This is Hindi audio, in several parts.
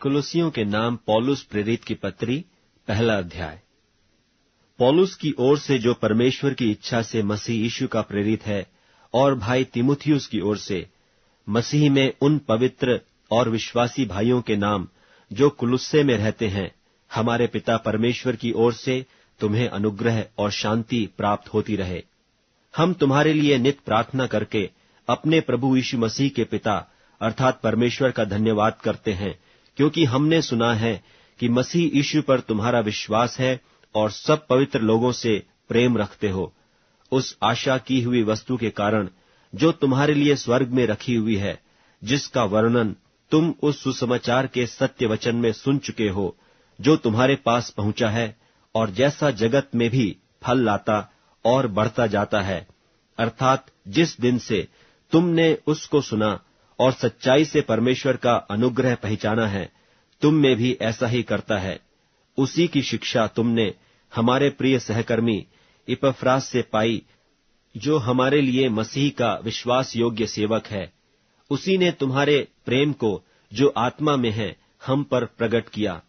कुलुसियों के नाम पौलुस प्रेरित की पत्री, पहला अध्याय। पौलुस की ओर से, जो परमेश्वर की इच्छा से मसीह यीशु का प्रेरित है, और भाई तीमुथियुस की ओर से, मसीह में उन पवित्र और विश्वासी भाइयों के नाम जो कुलुस्से में रहते हैं, हमारे पिता परमेश्वर की ओर से तुम्हें अनुग्रह और शांति प्राप्त होती रहे। हम तुम्हारे लिए नित प्रार्थना करके अपने प्रभु यीशु मसीह के पिता अर्थात परमेश्वर का धन्यवाद करते हैं, क्योंकि हमने सुना है कि मसीह यीशु पर तुम्हारा विश्वास है और सब पवित्र लोगों से प्रेम रखते हो। उस आशा की हुई वस्तु के कारण जो तुम्हारे लिए स्वर्ग में रखी हुई है, जिसका वर्णन तुम उस सुसमाचार के सत्य वचन में सुन चुके हो, जो तुम्हारे पास पहुंचा है और जैसा जगत में भी फल लाता और बढ़ता जाता है, अर्थात जिस दिन से तुमने उसको सुना और सच्चाई से परमेश्वर का अनुग्रह पहचाना है, तुम में भी ऐसा ही करता है। उसी की शिक्षा तुमने हमारे प्रिय सहकर्मी इपफ्रास से पाई, जो हमारे लिए मसीह का विश्वास योग्य सेवक है। उसी ने तुम्हारे प्रेम को, जो आत्मा में है, हम पर प्रकट किया।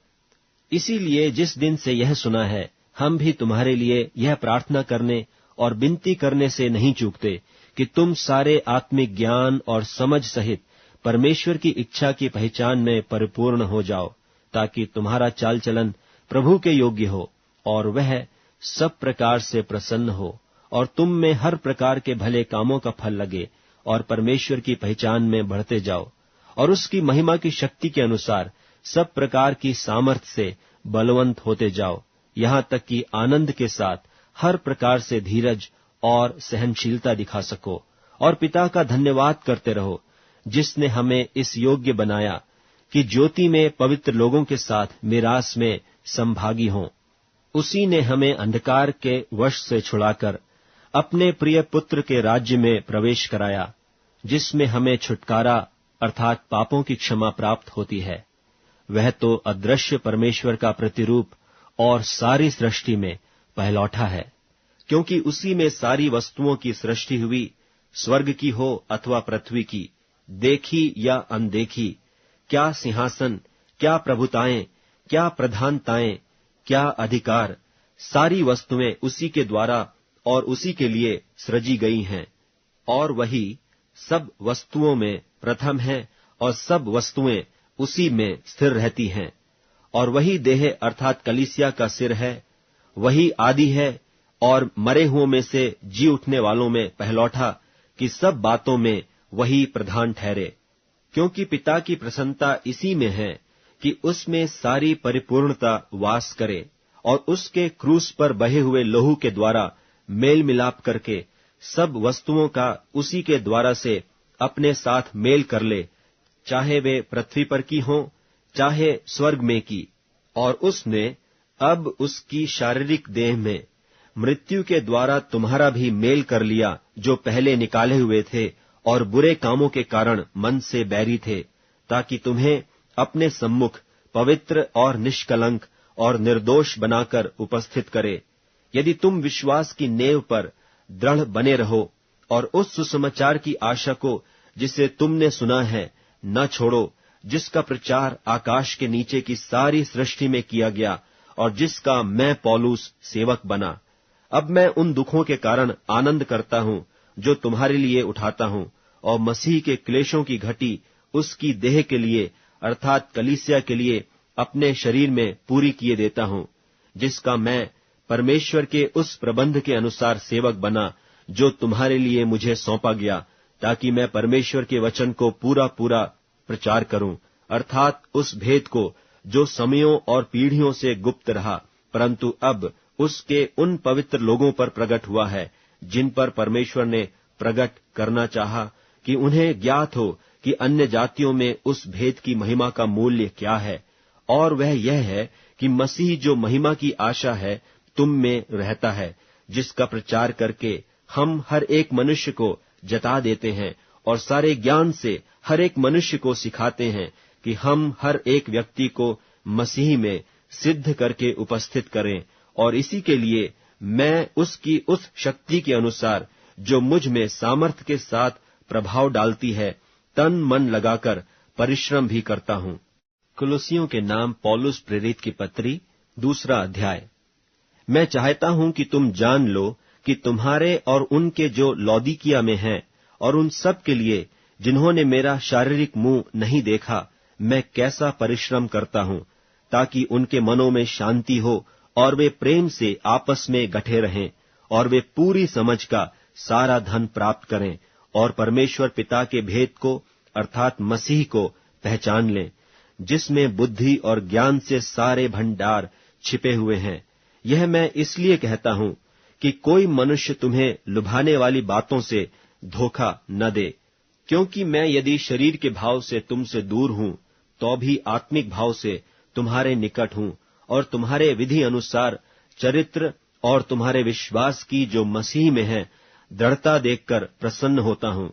इसीलिए जिस दिन से यह सुना है, हम भी तुम्हारे लिए यह प्रार्थना करने और विनती करने से नहीं चूकते कि तुम सारे आत्मिक ज्ञान और समझ सहित परमेश्वर की इच्छा की पहचान में परिपूर्ण हो जाओ, ताकि तुम्हारा चाल चलन प्रभु के योग्य हो और वह सब प्रकार से प्रसन्न हो, और तुम में हर प्रकार के भले कामों का फल लगे और परमेश्वर की पहचान में बढ़ते जाओ, और उसकी महिमा की शक्ति के अनुसार सब प्रकार की सामर्थ्य से बलवंत होते जाओ, यहाँ तक कि आनंद के साथ हर प्रकार से धीरज और सहनशीलता दिखा सको, और पिता का धन्यवाद करते रहो, जिसने हमें इस योग्य बनाया कि ज्योति में पवित्र लोगों के साथ मिरास में संभागी हों। उसी ने हमें अंधकार के वश से छुड़ाकर अपने प्रिय पुत्र के राज्य में प्रवेश कराया, जिसमें हमें छुटकारा अर्थात पापों की क्षमा प्राप्त होती है। वह तो अदृश्य परमेश्वर का प्रतिरूप और सारी सृष्टि में पहलौठा है, क्योंकि उसी में सारी वस्तुओं की सृष्टि हुई, स्वर्ग की हो अथवा पृथ्वी की, देखी या अनदेखी, क्या सिंहासन, क्या प्रभुताएं, क्या प्रधानताएं, क्या अधिकार, सारी वस्तुएं उसी के द्वारा और उसी के लिए सृजी गई हैं। और वही सब वस्तुओं में प्रथम है और सब वस्तुएं उसी में स्थिर रहती हैं। और वही देह अर्थात कलीसिया का सिर है। वही आदि है और मरे हुओं में से जी उठने वालों में पहलौठा, कि सब बातों में वही प्रधान ठहरे। क्योंकि पिता की प्रसन्नता इसी में है कि उसमें सारी परिपूर्णता वास करे, और उसके क्रूस पर बहे हुए लहू के द्वारा मेल मिलाप करके सब वस्तुओं का उसी के द्वारा से अपने साथ मेल कर ले, चाहे वे पृथ्वी पर की हों, चाहे स्वर्ग में की। और उसने अब उसकी शारीरिक देह में मृत्यु के द्वारा तुम्हारा भी मेल कर लिया, जो पहले निकाले हुए थे और बुरे कामों के कारण मन से बैरी थे, ताकि तुम्हें अपने सम्मुख पवित्र और निष्कलंक और निर्दोष बनाकर उपस्थित करे। यदि तुम विश्वास की नेव पर दृढ़ बने रहो और उस सुसमाचार की आशा को, जिसे तुमने सुना है, न छोड़ो, जिसका प्रचार आकाश के नीचे की सारी सृष्टि में किया गया और जिसका मैं पौलुस सेवक बना। अब मैं उन दुखों के कारण आनंद करता हूं जो तुम्हारे लिए उठाता हूं, और मसीह के क्लेशों की घटी उसकी देह के लिए अर्थात कलीसिया के लिए अपने शरीर में पूरी किए देता हूं, जिसका मैं परमेश्वर के उस प्रबंध के अनुसार सेवक बना, जो तुम्हारे लिए मुझे सौंपा गया, ताकि मैं परमेश्वर के वचन को पूरा पूरा प्रचार करूं, अर्थात उस भेद को जो समयों और पीढ़ियों से गुप्त रहा, परंतु अब उसके उन पवित्र लोगों पर प्रकट हुआ है, जिन पर परमेश्वर ने प्रकट करना चाहा, कि उन्हें ज्ञात हो कि अन्य जातियों में उस भेद की महिमा का मूल्य क्या है। और वह यह है कि मसीह जो महिमा की आशा है तुम में रहता है, जिसका प्रचार करके हम हर एक मनुष्य को जता देते हैं और सारे ज्ञान से हर एक मनुष्य को सिखाते हैं, कि हम हर एक व्यक्ति को मसीह में सिद्ध करके उपस्थित करें। और इसी के लिए मैं उसकी उस शक्ति के अनुसार, जो मुझ में सामर्थ्य के साथ प्रभाव डालती है, तन मन लगाकर परिश्रम भी करता हूं। कुलुसियों के नाम पौलुस प्रेरित की पत्री, 2 अध्याय। मैं चाहता हूं कि तुम जान लो कि तुम्हारे और उनके जो लौदीकिया में हैं और उन सब के लिए जिन्होंने मेरा शारीरिक मुंह नहीं देखा, मैं कैसा परिश्रम करता हूं, ताकि उनके मनों में शांति हो और वे प्रेम से आपस में गठे रहें और वे पूरी समझ का सारा धन प्राप्त करें और परमेश्वर पिता के भेद को अर्थात मसीह को पहचान लें, जिसमें बुद्धि और ज्ञान से सारे भंडार छिपे हुए हैं। यह मैं इसलिए कहता हूं कि कोई मनुष्य तुम्हें लुभाने वाली बातों से धोखा न दे, क्योंकि मैं यदि शरीर के भाव से तुमसे दूर हूं, तो भी आत्मिक भाव से तुम्हारे निकट हूं और तुम्हारे विधि अनुसार चरित्र और तुम्हारे विश्वास की जो मसीह में है दृढ़ता देखकर प्रसन्न होता हूं।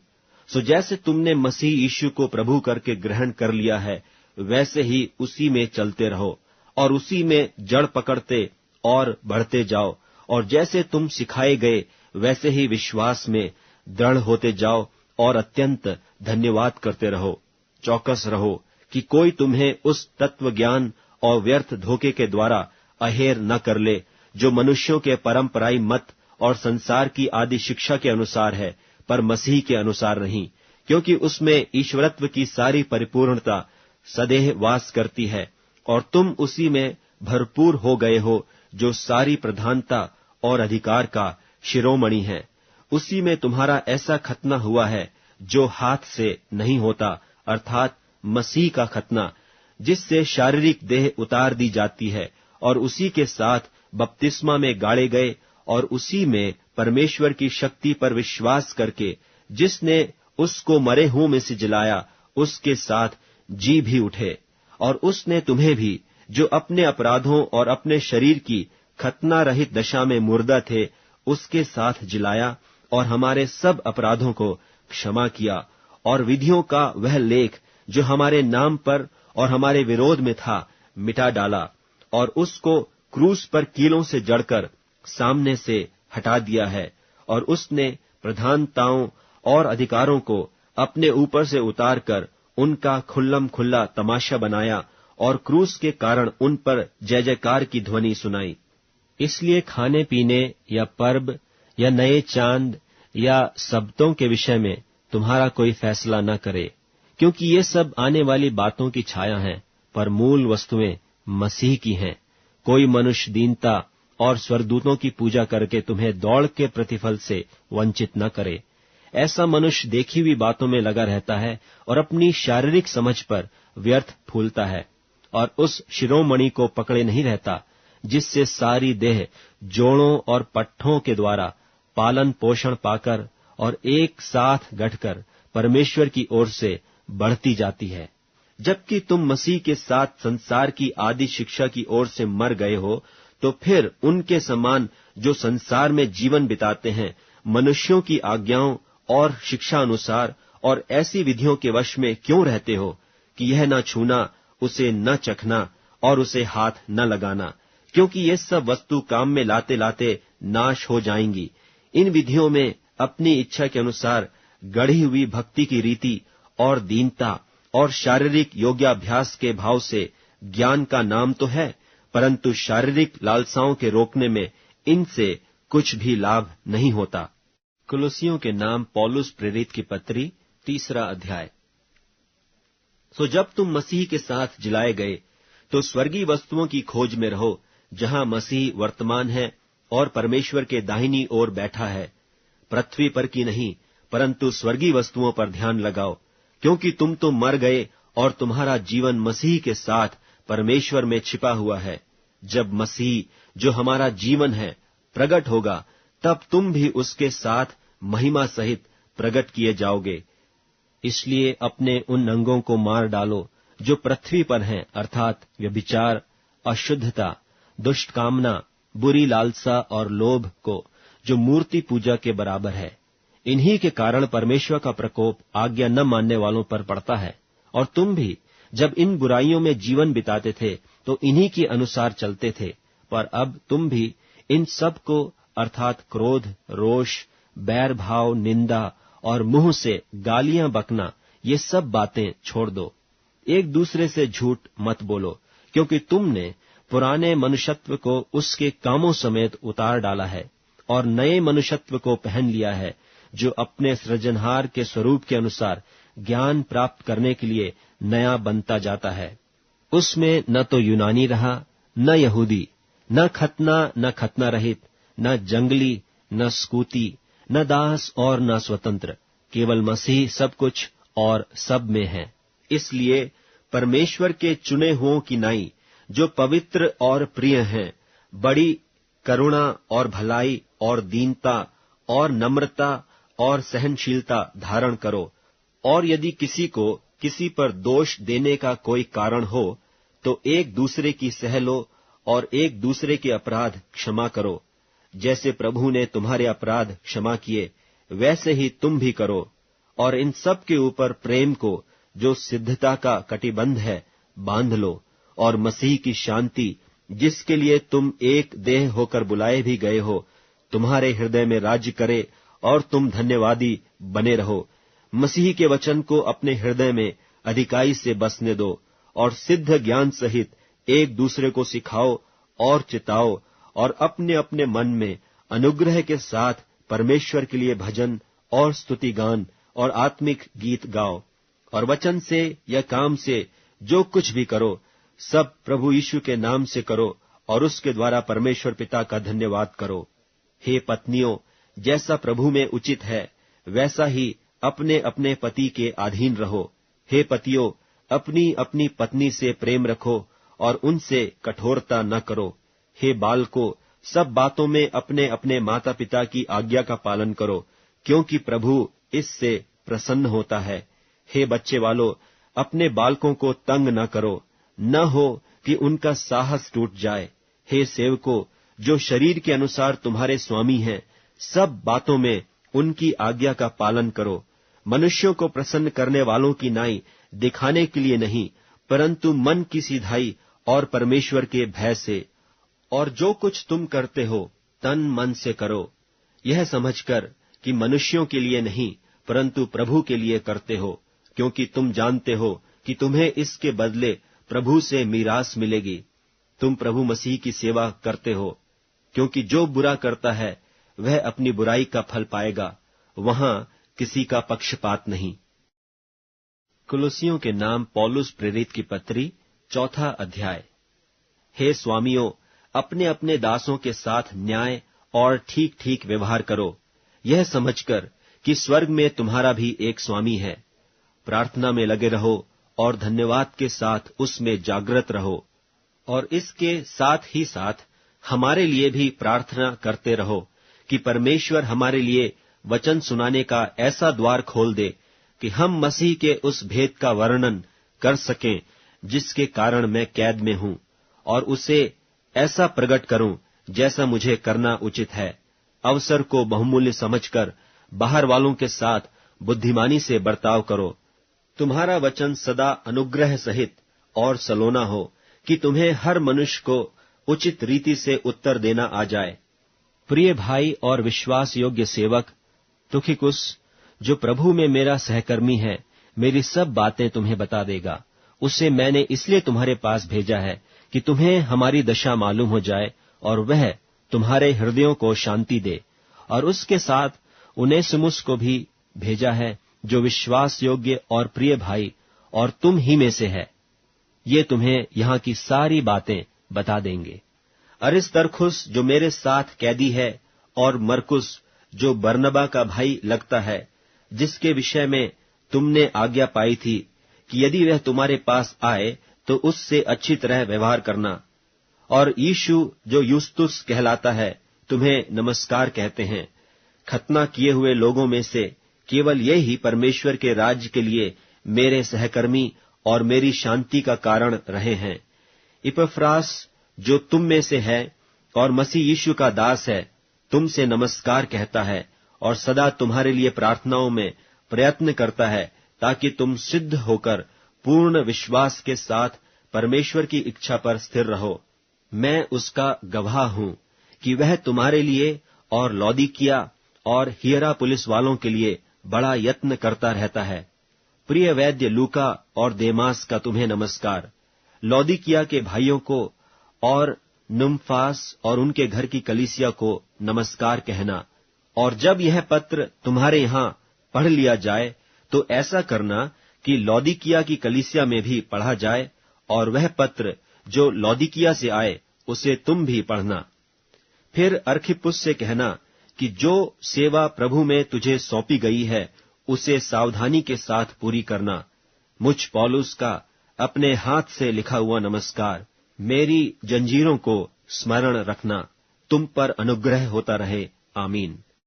सो जैसे तुमने मसीह यीशु को प्रभु करके ग्रहण कर लिया है, वैसे ही उसी में चलते रहो और उसी में जड़ पकड़ते और बढ़ते जाओ, और जैसे तुम सिखाए गए वैसे ही विश्वास में दृढ़ होते जाओ और अत्यंत धन्यवाद करते रहो। चौकस रहो कि कोई तुम्हें उस तत्व ज्ञान और व्यर्थ धोखे के द्वारा अहेर न कर ले, जो मनुष्यों के परंपराई मत और संसार की आदि शिक्षा के अनुसार है, पर मसीह के अनुसार नहीं, क्योंकि उसमें ईश्वरत्व की सारी परिपूर्णता सदैव वास करती है और तुम उसी में भरपूर हो गए हो, जो सारी प्रधानता और अधिकार का शिरोमणि है। उसी में तुम्हारा ऐसा खतना हुआ है जो हाथ से नहीं होता, अर्थात मसीह का खतना, जिससे शारीरिक देह उतार दी जाती है, और उसी के साथ बपतिस्मा में गाड़े गए और उसी में परमेश्वर की शक्ति पर विश्वास करके जिसने उसको मरे हुओं में से जिलाया, उसके साथ जी भी उठे। और उसने तुम्हें भी, जो अपने अपराधों और अपने शरीर की खतना रहित दशा में मुर्दा थे, उसके साथ जिलाया और हमारे सब अपराधों को क्षमा किया, और विधियों का वह लेख जो हमारे नाम पर और हमारे विरोध में था, मिटा डाला, और उसको क्रूस पर कीलों से जड़कर सामने से हटा दिया है। और उसने प्रधानताओं और अधिकारों को अपने ऊपर से उतारकर उनका खुल्लम खुल्ला तमाशा बनाया और क्रूस के कारण उन पर जय जयकार की ध्वनि सुनाई। इसलिए खाने पीने या पर्व या नए चांद या सब्तों के विषय में तुम्हारा कोई फैसला न करे, क्योंकि ये सब आने वाली बातों की छाया हैं, पर मूल वस्तुएं मसीह की हैं। कोई मनुष्य दीनता और स्वर्गदूतों की पूजा करके तुम्हें दौड़ के प्रतिफल से वंचित न करे। ऐसा मनुष्य देखी हुई बातों में लगा रहता है और अपनी शारीरिक समझ पर व्यर्थ फूलता है, और उस शिरोमणि को पकड़े नहीं रहता, जिससे सारी देह जोड़ों और पट्ठों के द्वारा पालन पोषण पाकर और एक साथ गठकर परमेश्वर की ओर से बढ़ती जाती है। जबकि तुम मसीह के साथ संसार की आदि शिक्षा की ओर से मर गए हो, तो फिर उनके समान जो संसार में जीवन बिताते हैं, मनुष्यों की आज्ञाओं और शिक्षा अनुसार और ऐसी विधियों के वश में क्यों रहते हो कि यह न छूना, उसे न चखना और उसे हाथ न लगाना, क्योंकि ये सब वस्तु काम में लाते लाते नाश हो जाएंगी। इन विधियों में अपनी इच्छा के अनुसार गढ़ी हुई भक्ति की रीति और दीनता और शारीरिक योग्याभ्यास के भाव से ज्ञान का नाम तो है, परंतु शारीरिक लालसाओं के रोकने में इनसे कुछ भी लाभ नहीं होता। कुलुसियों के नाम पौलुस प्रेरित की पत्री, 3 अध्याय। सो जब तुम मसीह के साथ जिलाए गए, तो स्वर्गीय वस्तुओं की खोज में रहो, जहां मसीह वर्तमान है और परमेश्वर के दाहिनी ओर बैठा है। पृथ्वी पर की नहीं, परंतु स्वर्गीय वस्तुओं पर ध्यान लगाओ, क्योंकि तुम तो मर गए और तुम्हारा जीवन मसीह के साथ परमेश्वर में छिपा हुआ है। जब मसीह, जो हमारा जीवन है, प्रकट होगा, तब तुम भी उसके साथ महिमा सहित प्रकट किए जाओगे। इसलिए अपने उन अंगों को मार डालो जो पृथ्वी पर हैं, अर्थात व्यभिचार, अशुद्धता, दुष्ट कामना, बुरी लालसा और लोभ को, जो मूर्ति पूजा के बराबर है। इन्हीं के कारण परमेश्वर का प्रकोप आज्ञा न मानने वालों पर पड़ता है। और तुम भी जब इन बुराइयों में जीवन बिताते थे, तो इन्हीं के अनुसार चलते थे, पर अब तुम भी इन सब को, अर्थात क्रोध, रोष, बैर भाव, निंदा और मुंह से गालियां बकना, ये सब बातें छोड़ दो। एक दूसरे से झूठ मत बोलो, क्योंकि तुमने पुराने मनुष्यत्व को उसके कामों समेत उतार डाला है और नए मनुष्यत्व को पहन लिया है, जो अपने सृजनहार के स्वरूप के अनुसार ज्ञान प्राप्त करने के लिए नया बनता जाता है। उसमें न तो यूनानी रहा, न यहूदी, न खतना रहित, न जंगली, न स्कूती, न दास और न स्वतंत्र, केवल मसीह सब कुछ और सब में है। इसलिए परमेश्वर के चुने हुओं की नाई, जो पवित्र और प्रिय हैं, बड़ी करुणा और भलाई और दीनता और नम्रता और सहनशीलता धारण करो। और यदि किसी को किसी पर दोष देने का कोई कारण हो, तो एक दूसरे की सह लो और एक दूसरे के अपराध क्षमा करो। जैसे प्रभु ने तुम्हारे अपराध क्षमा किए, वैसे ही तुम भी करो। और इन सब के ऊपर प्रेम को, जो सिद्धता का कटिबंध है, बांध लो। और मसीह की शांति, जिसके लिए तुम एक देह होकर बुलाए भी गए हो, तुम्हारे हृदय में राज्य करे और तुम धन्यवादी बने रहो। मसीह के वचन को अपने हृदय में अधिकाई से बसने दो और सिद्ध ज्ञान सहित एक दूसरे को सिखाओ और चिताओ, और अपने अपने मन में अनुग्रह के साथ परमेश्वर के लिए भजन और स्तुति गान और आत्मिक गीत गाओ। और वचन से या काम से जो कुछ भी करो, सब प्रभु यीशु के नाम से करो और उसके द्वारा परमेश्वर पिता का धन्यवाद करो। हे पत्नियों, जैसा प्रभु में उचित है, वैसा ही अपने अपने पति के अधीन रहो। हे पतियों, अपनी अपनी पत्नी से प्रेम रखो और उनसे कठोरता न करो। हे बालकों, सब बातों में अपने अपने माता पिता की आज्ञा का पालन करो, क्योंकि प्रभु इससे प्रसन्न होता है। हे बच्चे वालों, अपने बालकों को तंग न करो, न हो कि उनका साहस टूट जाए। हे सेवकों, जो शरीर के अनुसार तुम्हारे स्वामी हैं, सब बातों में उनकी आज्ञा का पालन करो, मनुष्यों को प्रसन्न करने वालों की नाई दिखाने के लिए नहीं, परंतु मन की सीधाई और परमेश्वर के भय से। और जो कुछ तुम करते हो, तन मन से करो, यह समझकर कि मनुष्यों के लिए नहीं, परंतु प्रभु के लिए करते हो, क्योंकि तुम जानते हो कि तुम्हें इसके बदले प्रभु से मीरास मिलेगी। तुम प्रभु मसीह की सेवा करते हो, क्योंकि जो बुरा करता है वह अपनी बुराई का फल पाएगा, वहां किसी का पक्षपात नहीं। कुलुसियों के नाम पौलुस प्रेरित की पत्री, 4 अध्याय। हे स्वामियों, अपने अपने दासों के साथ न्याय और ठीक ठीक व्यवहार करो, यह समझकर कि स्वर्ग में तुम्हारा भी एक स्वामी है। प्रार्थना में लगे रहो और धन्यवाद के साथ उसमें जागृत रहो, और इसके साथ ही साथ हमारे लिए भी प्रार्थना करते रहो कि परमेश्वर हमारे लिए वचन सुनाने का ऐसा द्वार खोल दे कि हम मसीह के उस भेद का वर्णन कर सकें जिसके कारण मैं कैद में हूं, और उसे ऐसा प्रकट करूं जैसा मुझे करना उचित है। अवसर को बहुमूल्य समझकर बाहर वालों के साथ बुद्धिमानी से बर्ताव करो। तुम्हारा वचन सदा अनुग्रह सहित और सलोना हो, कि तुम्हें हर मनुष्य को उचित रीति से उत्तर देना आ जाए। प्रिय भाई और विश्वास योग्य सेवक तुखिकुस, जो प्रभु में मेरा सहकर्मी है, मेरी सब बातें तुम्हें बता देगा। उसे मैंने इसलिए तुम्हारे पास भेजा है कि तुम्हें हमारी दशा मालूम हो जाए और वह तुम्हारे हृदयों को शांति दे। और उसके साथ उनेसिमुस को भी भेजा है, जो विश्वास योग्य और प्रिय भाई और तुम ही में से है। ये तुम्हें यहाँ की सारी बातें बता देंगे। अरिस्तर्खुस, जो मेरे साथ कैदी है, और मरकुस, जो बरनबा का भाई लगता है, जिसके विषय में तुमने आज्ञा पाई थी कि यदि वह तुम्हारे पास आए तो उससे अच्छी तरह व्यवहार करना। और यीशु, जो यूस्तुस कहलाता है, तुम्हें नमस्कार कहते हैं। खतना किए हुए लोगों में से केवल ये ही परमेश्वर के राज्य के लिए मेरे सहकर्मी और मेरी शांति का कारण रहे हैं। इपफ्रास, जो तुम में से है और मसीह यीशु का दास है, तुमसे नमस्कार कहता है और सदा तुम्हारे लिए प्रार्थनाओं में प्रयत्न करता है, ताकि तुम सिद्ध होकर पूर्ण विश्वास के साथ परमेश्वर की इच्छा पर स्थिर रहो। मैं उसका गवाह हूं कि वह तुम्हारे लिए और लौदीकिया और हियरापुलिस वालों के लिए बड़ा यत्न करता रहता है। प्रिय वैद्य लूका और देमास का तुम्हें नमस्कार। लौदीकिया के भाइयों को और नुम्फास और उनके घर की कलीसिया को नमस्कार कहना। और जब यह पत्र तुम्हारे यहां पढ़ लिया जाए तो ऐसा करना कि लौदीकिया की कलीसिया में भी पढ़ा जाए, और वह पत्र जो लौदीकिया से आए उसे तुम भी पढ़ना। फिर अर्खिप्पुस से कहना कि जो सेवा प्रभु में तुझे सौंपी गई है उसे सावधानी के साथ पूरी करना। मुझ पौलुस का अपने हाथ से लिखा हुआ नमस्कार। मेरी जंजीरों को स्मरण रखना। तुम पर अनुग्रह होता रहे। आमीन।